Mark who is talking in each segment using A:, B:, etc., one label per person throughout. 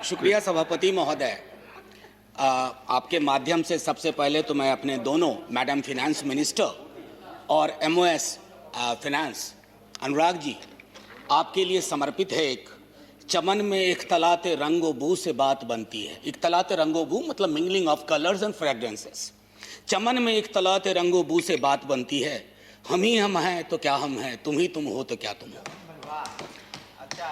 A: शुक्रिया सभापति महोदय। आपके माध्यम से सबसे पहले तो मैं अपने दोनों मैडम फिनेंस मिनिस्टर और MOS फिनेंस अनुराग जी, आपके लिए समर्पित है। एक चमन में इख्तलाते रंगो बू से बात बनती है। इख्तलाते रंगो बू मतलब mingling of colours and fragrances. चमन में इख्तलाते रंगो बू से बात बनती है। हम ही हम हैं तो क्या हम हैं, तुम ही तुम हो तो क्या तुम हो।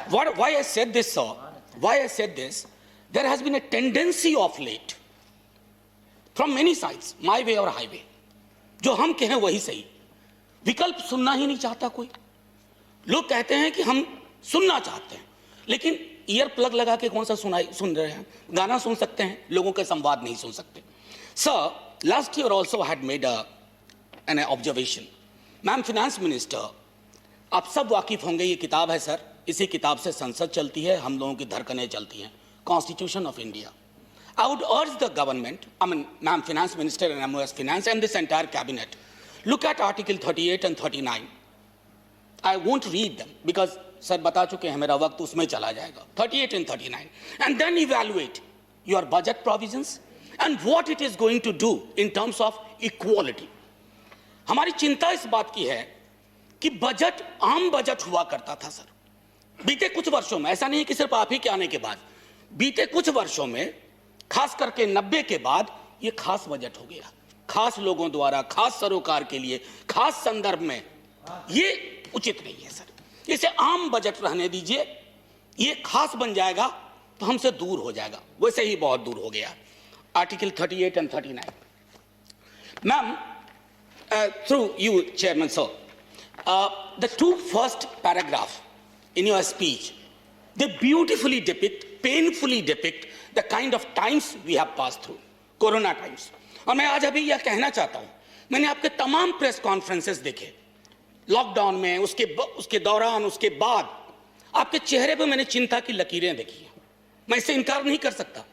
A: Why I said this, sir? Why I said this? There has been a tendency of late from many sides, my way or highway, जो हम कहें वही सही। विकल्प सुनना ही नहीं चाहता कोई। लोग कहते हैं कि हम सुनना चाहते हैं, लेकिन ईयर प्लग लगा के कौन सा सुन रहे हैं। गाना सुन सकते हैं, लोगों के संवाद नहीं सुन सकते। Sir, last year also had made an observation. Ma'am finance minister, आप सब वाकिफ होंगे, ये किताब है सर, इसी किताब से संसद चलती है, हम लोगों की धड़कनें चलती हैं, constitution of India. I would urge the government, Ma'am Finance Minister and MOS Finance and this entire cabinet, look at Article 38 and 39. I won't read them because sir बता चुके हैं, मेरा वक्त उसमें चला जाएगा। 38 and 39, and then evaluate your budget provisions and what it is going to do in terms of equality. हमारी चिंता इस बात की है कि बजट आम बजट हुआ करता था सर, बीते कुछ वर्षों में। ऐसा नहीं कि सिर्फ आप ही के आने के बाद, बीते कुछ वर्षों में, खास करके 90 के बाद, ये खास बजट हो गया, खास लोगों द्वारा, खास सरोकार के लिए, खास संदर्भ में। ये उचित नहीं है सर, इसे आम बजट रहने दीजिए। ये खास बन जाएगा तो हमसे दूर हो जाएगा, वैसे ही बहुत दूर हो गया। Article 38 and 39। Ma'am, through you chairman sir, the two first paragraph in your speech, they beautifully depict, painfully depict the kind of times we have passed through, corona times. और मैं आज अभी यह कहना चाहता हूं, मैंने आपके तमाम प्रेस कॉन्फ्रेंसेस देखे लॉकडाउन में, उसके दौरान, उसके बाद। आपके चेहरे पे मैंने चिंता की लकीरें देखी हैं। मैं इससे इनकार नहीं कर सकता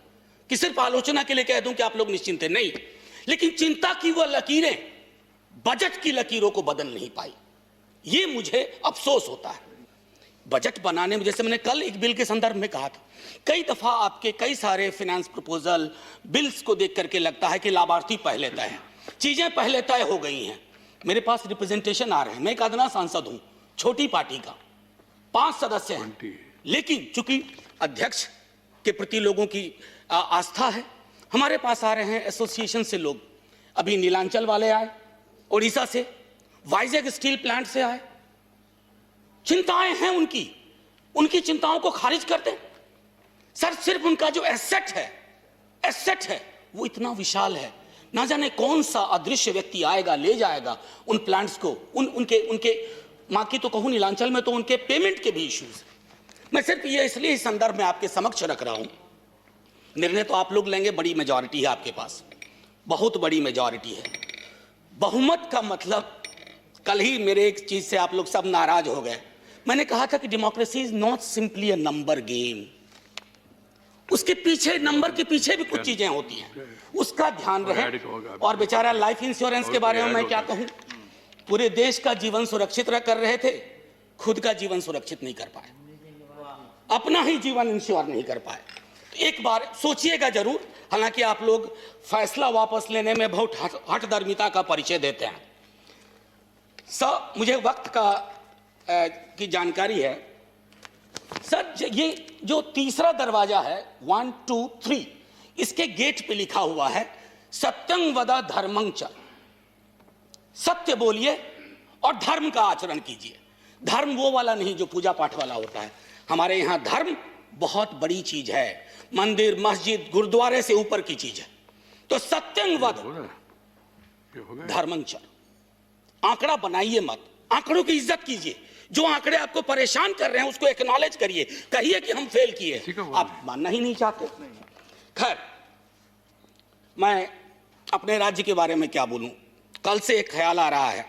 A: कि सिर्फ आलोचना के लिए कह दूं कि आप लोग निश्चिंत हैं, नहीं, लेकिन चिंता की वह लकीरें बजट की लकीरों को बदल नहीं पाई। ये मुझे अफसोस होता है। बजट बनाने में, जैसे मैंने कल एक बिल के संदर्भ में कहा था, कई दफा आपके कई सारे फाइनेंस प्रपोजल बिल्स को देख करके लगता है कि लाभार्थी पहले तय है, चीजें पहले तय हो गई हैं। मेरे पास रिप्रेजेंटेशन आ रहे हैं, मैं एक अदना सांसद हूं, छोटी पार्टी का, 5 सदस्य हैं, लेकिन चूंकि अध्यक्ष के प्रति लोगों की आस्था है, हमारे पास आ रहे हैं एसोसिएशन से लोग। अभी नीलांचल वाले आए, उड़ीसा से, वाइजैग स्टील प्लांट से आए। चिंताएं हैं उनकी चिंताओं को खारिज कर दें सर। सिर्फ उनका जो एसेट है वो इतना विशाल है, ना जाने कौन सा अदृश्य व्यक्ति आएगा, ले जाएगा उन प्लांट्स को। उनके मां की तो कहूं, नीलांचल में तो उनके पेमेंट के भी इश्यूज। मैं सिर्फ ये इसलिए इस संदर्भ में आपके समक्ष रख रहा हूं। निर्णय तो आप लोग लेंगे, बड़ी मेजॉरिटी है आपके पास, बहुत बड़ी मेजॉरिटी है। बहुमत का मतलब, कल ही मेरे एक चीज से आप लोग सब नाराज हो गए। मैंने कहा था कि democracy is not simply a number game. उसके पीछे, नंबर के पीछे भी कुछ चीजें होती हैं, उसका ध्यान रहे। और बेचारा लाइफ इंश्योरेंस के बारे में मैं क्या कहूं, पूरे देश का जीवन सुरक्षित कर रहे थे, खुद का जीवन सुरक्षित नहीं कर पाए, अपना ही जीवन इंश्योर नहीं कर पाए। तो एक बार सोचिएगा जरूर। हालांकि आप लोग फैसला वापस लेने में बहुत हठधर्मिता का परिचय देते हैं सर। मुझे वक्त की जानकारी है सर। ये जो तीसरा दरवाजा है, 1 2 3, इसके गेट पे लिखा हुआ है सत्यं वद धर्मं च। सत्य बोलिए और धर्म का आचरण कीजिए। धर्म वो वाला नहीं जो पूजा पाठ वाला होता है। हमारे यहां धर्म बहुत बड़ी चीज है, मंदिर, मस्जिद, गुरुद्वारे से ऊपर की चीज है। तो सत्यं वद धर्मं च। आंकड़ा बनाइए मत, आंकड़ों की इज्जत कीजिए। जो आंकड़े आपको परेशान कर रहे हैं उसको एक्नॉलेज करिए, कहिए कि हम फेल किए। आप मानना ही नहीं चाहते। खैर, मैं अपने राज्य के बारे में क्या बोलूं। कल से एक ख्याल आ रहा है,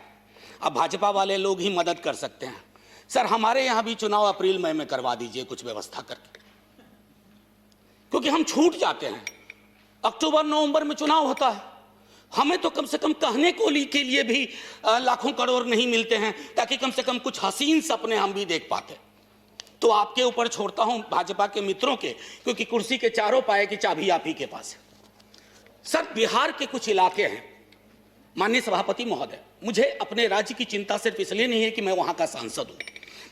A: अब भाजपा वाले लोग ही मदद कर सकते हैं सर। हमारे यहां भी चुनाव अप्रैल मई में करवा दीजिए, कुछ व्यवस्था करके, क्योंकि हम छूट जाते हैं। अक्टूबर नवंबर में चुनाव होता है, हमें तो कम से कम कहने को के लिए भी लाखों करोड़ नहीं मिलते हैं, ताकि कम से कम कुछ हसीन सपने हम भी देख पाते। तो आपके ऊपर छोड़ता हूं, भाजपा के मित्रों के, क्योंकि कुर्सी के चारों पाए की चाबी आप ही के पास है। सर, बिहार के कुछ इलाके हैं, माननीय सभापति महोदय, मुझे अपने राज्य की चिंता सिर्फ इसलिए नहीं है कि मैं वहां का सांसद हूं,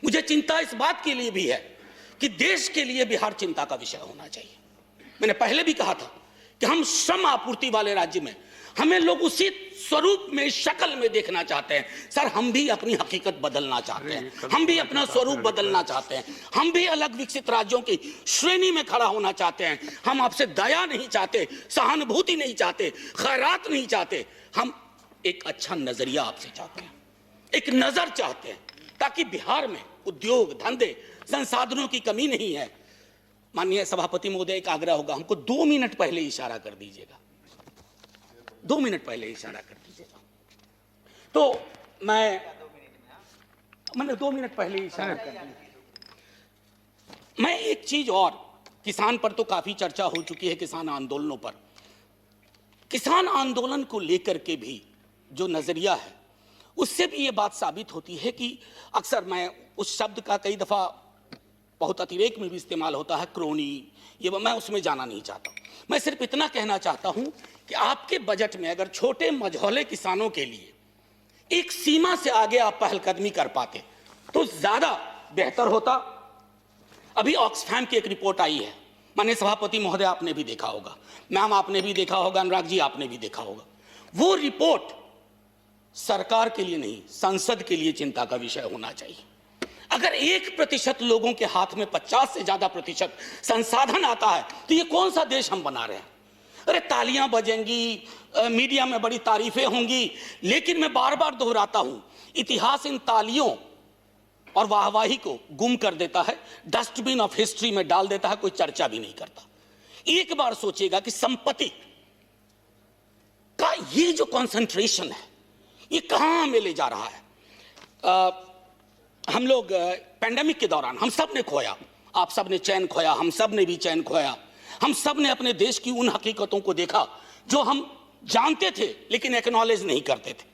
A: मुझे चिंता इस बात के लिए भी है कि देश के लिए बिहार चिंता का विषय होना चाहिए। मैंने पहले भी कहा था कि हम श्रम आपूर्ति वाले राज्य में, हमें लोग उसी स्वरूप में, शक्ल में देखना चाहते हैं। सर, हम भी अपनी हकीकत बदलना चाहते हैं, हम भी अपना स्वरूप बदलना चाहते हैं, हम भी अलग विकसित राज्यों की श्रेणी में खड़ा होना चाहते हैं। हम आपसे दया नहीं चाहते, सहानुभूति नहीं चाहते, खैरात नहीं चाहते, हम एक अच्छा नजरिया आपसे चाहते हैं, एक नजर चाहते हैं, ताकि बिहार में उद्योग धंधे संसाधनों की कमी नहीं है। माननीय सभापति महोदय, एक आग्रह होगा, हमको 2 मिनट पहले इशारा कर दीजिएगा, 2 मिनट पहले इशारा कर दीजिएगा। तो मैंने 2 मिनट पहले इशारा कर दिया। मैं एक चीज और, किसान पर तो काफी चर्चा हो चुकी है, किसान आंदोलनों पर, किसान आंदोलन को लेकर के भी जो नजरिया है, उससे भी ये बात साबित होती है कि अक्सर, मैं उस शब्द का कई दफा बहुत अतिरेक में भी इस्तेमाल होता है, क्रोनी, ये मैं उसमें जाना नहीं चाहता। मैं सिर्फ इतना कहना चाहता हूं कि आपके बजट में अगर छोटे मझौले किसानों के लिए एक सीमा से आगे आप पहलकदमी कर पाते तो ज्यादा बेहतर होता। अभी ऑक्सफैम की एक रिपोर्ट आई है, माननीय सभापति महोदय आपने भी देखा होगा, मैम आपने भी देखा होगा, अनुराग जी आपने भी देखा होगा। वो रिपोर्ट सरकार के लिए नहीं, संसद के लिए चिंता का विषय होना चाहिए। अगर 1% लोगों के हाथ में 50 से ज्यादा प्रतिशत संसाधन आता है तो ये कौन सा देश हम बना रहे हैं? अरे तालियां बजेंगी, मीडिया में बड़ी तारीफें होंगी, लेकिन मैं बार बार दोहराता हूं, इतिहास इन तालियों और वाहवाही को गुम कर देता है, डस्टबिन ऑफ हिस्ट्री में डाल देता है, कोई चर्चा भी नहीं करता। एक बार सोचिएगा कि संपत्ति का ये जो कंसंट्रेशन है, ये कहां हमें ले जा रहा है। हम लोग पैंडेमिक के दौरान हम सब ने खोया, आप सब ने चैन खोया, हम सब ने भी चैन खोया, हम सब ने अपने देश की उन हकीकतों को देखा जो हम जानते थे लेकिन एक्नॉलेज नहीं करते थे।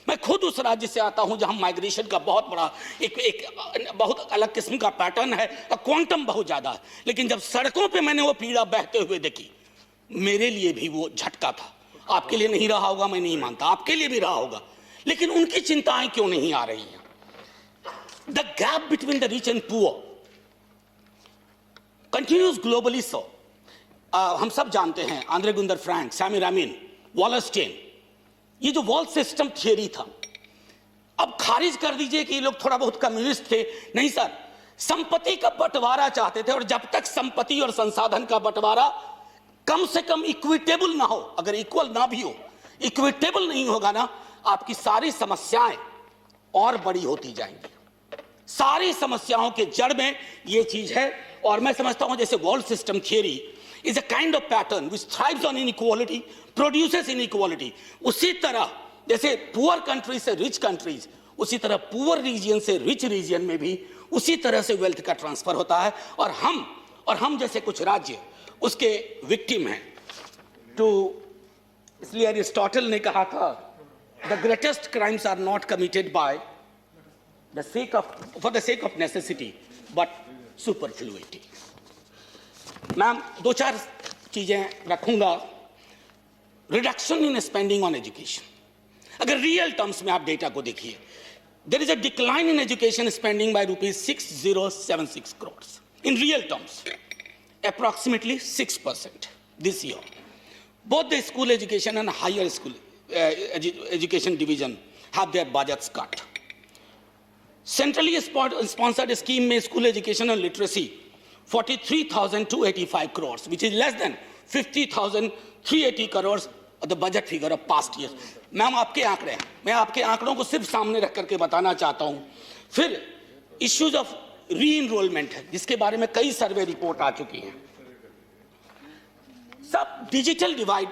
A: मैं खुद उस राज्य से आता हूं जहां माइग्रेशन का बहुत बड़ा एक बहुत अलग किस्म का पैटर्न है, क्वांटम बहुत ज्यादा है, लेकिन जब सड़कों पे मैंने वो पीड़ा बहते हुए देखी, मेरे लिए भी वो झटका था। आपके लिए नहीं रहा होगा, मैं नहीं मानता, आपके लिए भी रहा होगा, लेकिन उनकी चिंताएं क्यों नहीं आ रही हैं? The gap between the rich and poor continues globally so. हम सब जानते हैं आंद्रे गुंदर फ्रैंक, सैमी रामिन, वॉलस्टेन, ये जो वॉल सिस्टम थियरी था, अब खारिज कर दीजिए कि ये लोग थोड़ा बहुत कम्युनिस्ट थे। नहीं सर, संपत्ति का बंटवारा चाहते थे, और जब तक संपत्ति और संसाधन का बंटवारा कम से कम इक्विटेबल ना हो, अगर इक्वल ना भी हो, इक्विटेबल नहीं होगा ना, आपकी सारी समस्याएं और बड़ी होती जाएंगी। सारी समस्याओं के जड़ में ये चीज है, और मैं समझता हूं जैसे wall system theory is a kind of pattern which thrives on inequality, produces inequality. उसी तरह जैसे पुअर कंट्रीज से रिच कंट्रीज, उसी तरह पुअर रीजन से रिच रीजन में भी उसी तरह से वेल्थ का ट्रांसफर होता है, और हम जैसे कुछ राज्य उसके विक्टिम हैं। तो इसलिए अरिस्टोटल ने कहा था, the greatest crimes are not committed by for the sake of necessity but superfluity। Ma'am 2-4 चीजें रखूंगा। Reduction in spending on education, अगर रियल टर्म्स में आप डेटा को देखिए, there is a decline in education spending by ₹6076 crores in real terms, approximately 6% this year. Both the school education and higher school education division have their budgets cut. Centrally sponsored scheme में school education और literacy 43,285 crores, which is less than 50,380 crores of the budget figure of past years. Ma'am आपके आंकड़े हैं, मैं आपके आंकड़ों को सिर्फ सामने रख करके बताना चाहता हूं। फिर इश्यूज ऑफ री इनरोलमेंट है, जिसके बारे में कई सर्वे रिपोर्ट आ चुकी हैं। सब डिजिटल डिवाइड,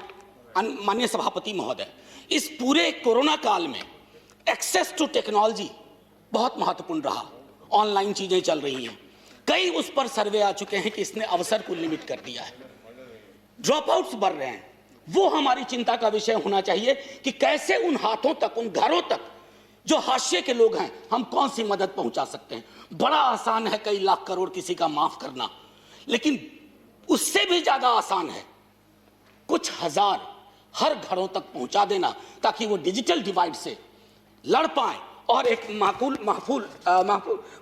A: माननीय सभापति महोदय, इस पूरे कोरोना काल में एक्सेस टू टेक्नोलॉजी बहुत महत्वपूर्ण रहा। ऑनलाइन चीजें चल रही हैं, कई उस पर सर्वे आ चुके हैं कि इसने अवसर को लिमिट कर दिया है। ड्रॉप आउट्स बढ़ रहे हैं, वो हमारी चिंता का विषय होना चाहिए कि कैसे उन हाथों तक, उन घरों तक जो हाशिए के लोग हैं, हम कौन सी मदद पहुंचा सकते हैं? बड़ा आसान है कई लाख करोड़ किसी का माफ करना, लेकिन उससे भी ज्यादा आसान है कुछ हजार हर घरों तक पहुंचा देना, ताकि वो डिजिटल डिवाइड से लड़ पाए और एक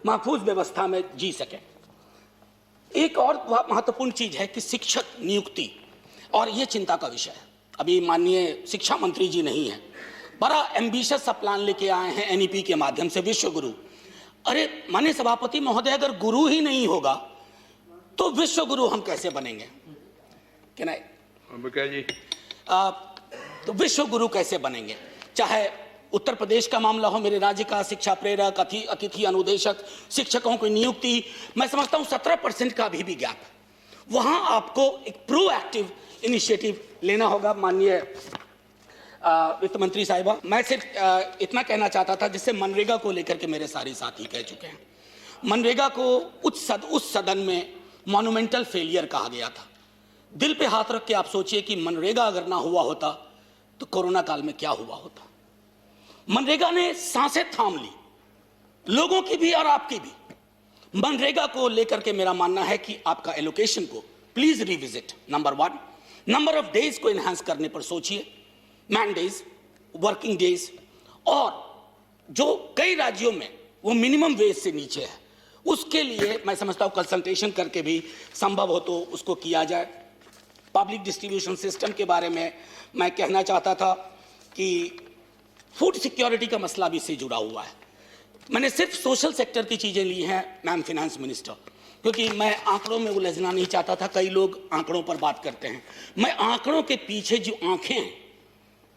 A: महफूज व्यवस्था में जी सके। एक और महत्वपूर्ण चीज है कि शिक्षक नियुक्ति, और ये चिंता का विषय है। अभी माननीय शिक्षा मंत्री जी नहीं है, बड़ा एम्बिशियस सा प्लान लेके आए हैं एनईपी के माध्यम से, विश्व गुरु। अरे माननीय सभापति महोदय, अगर गुरु ही नहीं होगा तो विश्व गुरु हम कैसे बनेंगे? क्या नहीं
B: जी?
A: तो विश्व गुरु कैसे बनेंगे? चाहे उत्तर प्रदेश का मामला हो, मेरे राज्य का शिक्षा प्रेरक, अतिथि अनुदेशक, शिक्षकों की नियुक्ति, मैं समझता हूं 17% का अभी भी गैप। वहां आपको एक प्रोएक्टिव इनिशिएटिव लेना होगा। माननीय वित्त मंत्री साहिबा, मैं सिर्फ इतना कहना चाहता था, जिससे मनरेगा को लेकर के मेरे सारे साथी कह चुके हैं। मनरेगा को उस सदन में मॉन्यूमेंटल फेलियर कहा गया था। दिल पे हाथ रख के आप सोचिए कि मनरेगा अगर ना हुआ होता तो कोरोना काल में क्या हुआ होता। मनरेगा ने सांसें थाम ली, लोगों की भी और आपकी भी। मनरेगा को लेकर के मेरा मानना है कि आपका एलोकेशन को please revisit. Number 1, number of days को एनहांस करने पर सोचिए, मैन डेज, वर्किंग डेज, और जो कई राज्यों में वो मिनिमम वेज से नीचे है, उसके लिए मैं समझता हूं कंसल्टेशन करके भी संभव हो तो उसको किया जाए। पब्लिक डिस्ट्रीब्यूशन सिस्टम के बारे में मैं कहना चाहता था कि फूड सिक्योरिटी का मसला भी इससे जुड़ा हुआ है। मैंने सिर्फ सोशल सेक्टर की चीजें ली हैं मैम फिनेंस मिनिस्टर, क्योंकि मैं आंकड़ों में उलझना नहीं चाहता था। कई लोग आंकड़ों पर बात करते हैं, मैं आंकड़ों के पीछे जो आंखें हैं,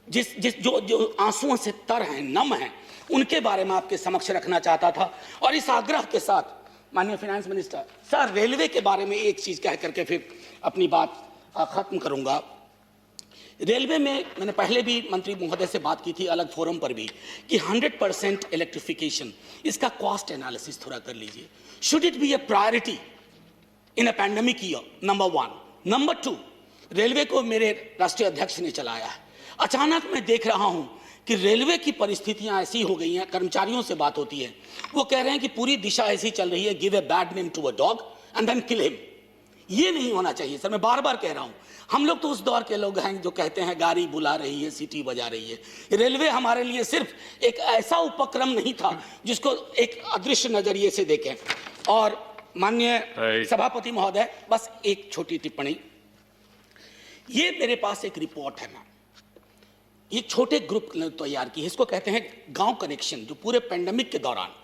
A: जो आंसुओं से तर हैं, नम हैं, उनके बारे में आपके समक्ष रखना चाहता था। और इस आग्रह के साथ माननीय फाइनेंस मिनिस्टर सर, रेलवे के बारे में एक चीज कह करके फिर अपनी बात खत्म करूंगा। रेलवे में मैंने पहले भी मंत्री महोदय से बात की थी, अलग फोरम पर भी, कि 100% इलेक्ट्रिफिकेशन, इसका कॉस्ट एनालिसिस थोड़ा कर लीजिए। Should it be A priority in a pandemic year? Number 1। Number 2, railway को मेरे राष्ट्रीय अध्यक्ष ने चलाया है। अचानक मैं देख रहा हूं कि रेलवे की परिस्थितियां ऐसी हो गई हैं, कर्मचारियों से बात होती है, वो कह रहे हैं कि पूरी दिशा ऐसी चल रही है, give a bad name to a dog and then kill him. ये नहीं होना चाहिए सर, मैं बार बार कह रहा हूं। हम लोग तो उस दौर के लोग हैं जो कहते हैं गाड़ी बुला रही है, सीटी बजा रही है। रेलवे हमारे लिए सिर्फ एक ऐसा उपक्रम नहीं था जिसको एक अदृश्य नजरिए से देखें। और माननीय सभापति महोदय, बस एक छोटी टिप्पणी, ये मेरे पास एक रिपोर्ट है मैम, ये छोटे ग्रुप ने तैयार की है, इसको कहते हैं गांव कनेक्शन, जो पूरे पेंडेमिक के दौरान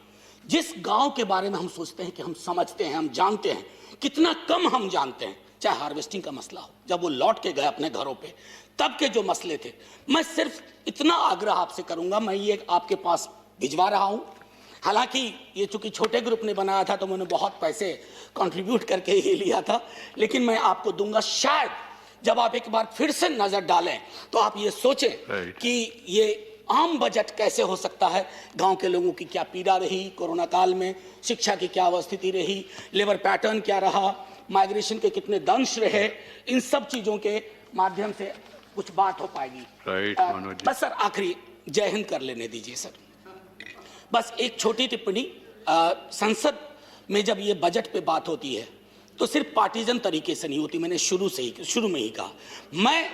A: जिस गांव के बारे में हम सोचते हैं कि हम समझते हैं, हम जानते हैं, कितना कम हम जानते हैं। चाहे हार्वेस्टिंग का मसला हो, जब वो लौट के गए अपने घरों पे, तब के जो मसले थे। मैं सिर्फ इतना आग्रह आपसे करूंगा, मैं ये आपके पास भिजवा रहा हूं। हालांकि ये चूंकि छोटे ग्रुप ने बनाया था तो मैंने बहुत पैसे कंट्रीब्यूट करके ये लिया था, लेकिन मैं आपको दूंगा। शायद जब आप एक बार फिर से नजर डालें तो आप ये सोचें कि ये आम बजट कैसे हो सकता है, गांव के लोगों की क्या पीड़ा रही कोरोना काल में, शिक्षा की क्या स्थिति रही, लेबर पैटर्न क्या रहा, माइग्रेशन के कितने दंश रहे, इन सब चीजों के माध्यम से कुछ बात हो पाएगी। बस सर, आखिरी जय हिंद कर लेने दीजिए सर। बस एक छोटी टिप्पणी, संसद में जब ये बजट पे बात होती है तो सिर्फ पार्टीजन तरीके से नहीं होती। मैंने शुरू में ही कहा, मैं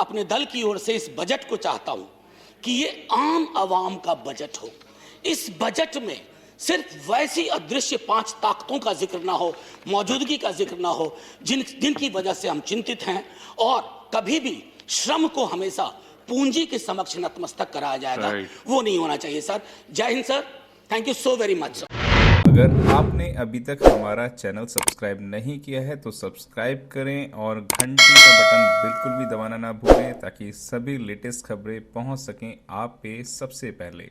A: अपने दल की ओर से इस बजट को चाहता हूं कि ये आम आवाम का बजट हो। इस बजट में सिर्फ वैसी अदृश्य 5 ताकतों का जिक्र ना हो, मौजूदगी का जिक्र ना हो, जिनकी वजह से हम चिंतित हैं, और कभी भी श्रम को हमेशा पूंजी के समक्ष नतमस्तक कराया जाएगा, वो नहीं होना चाहिए सर। जय Hind sir, thank you so very much sir.
C: अगर आपने अभी तक हमारा चैनल सब्सक्राइब नहीं किया है तो सब्सक्राइब करें और घंटी का बटन बिल्कुल भी दबाना ना भूलें, ताकि सभी लेटेस्ट खबरें पहुंच सकें आप पे सबसे पहले।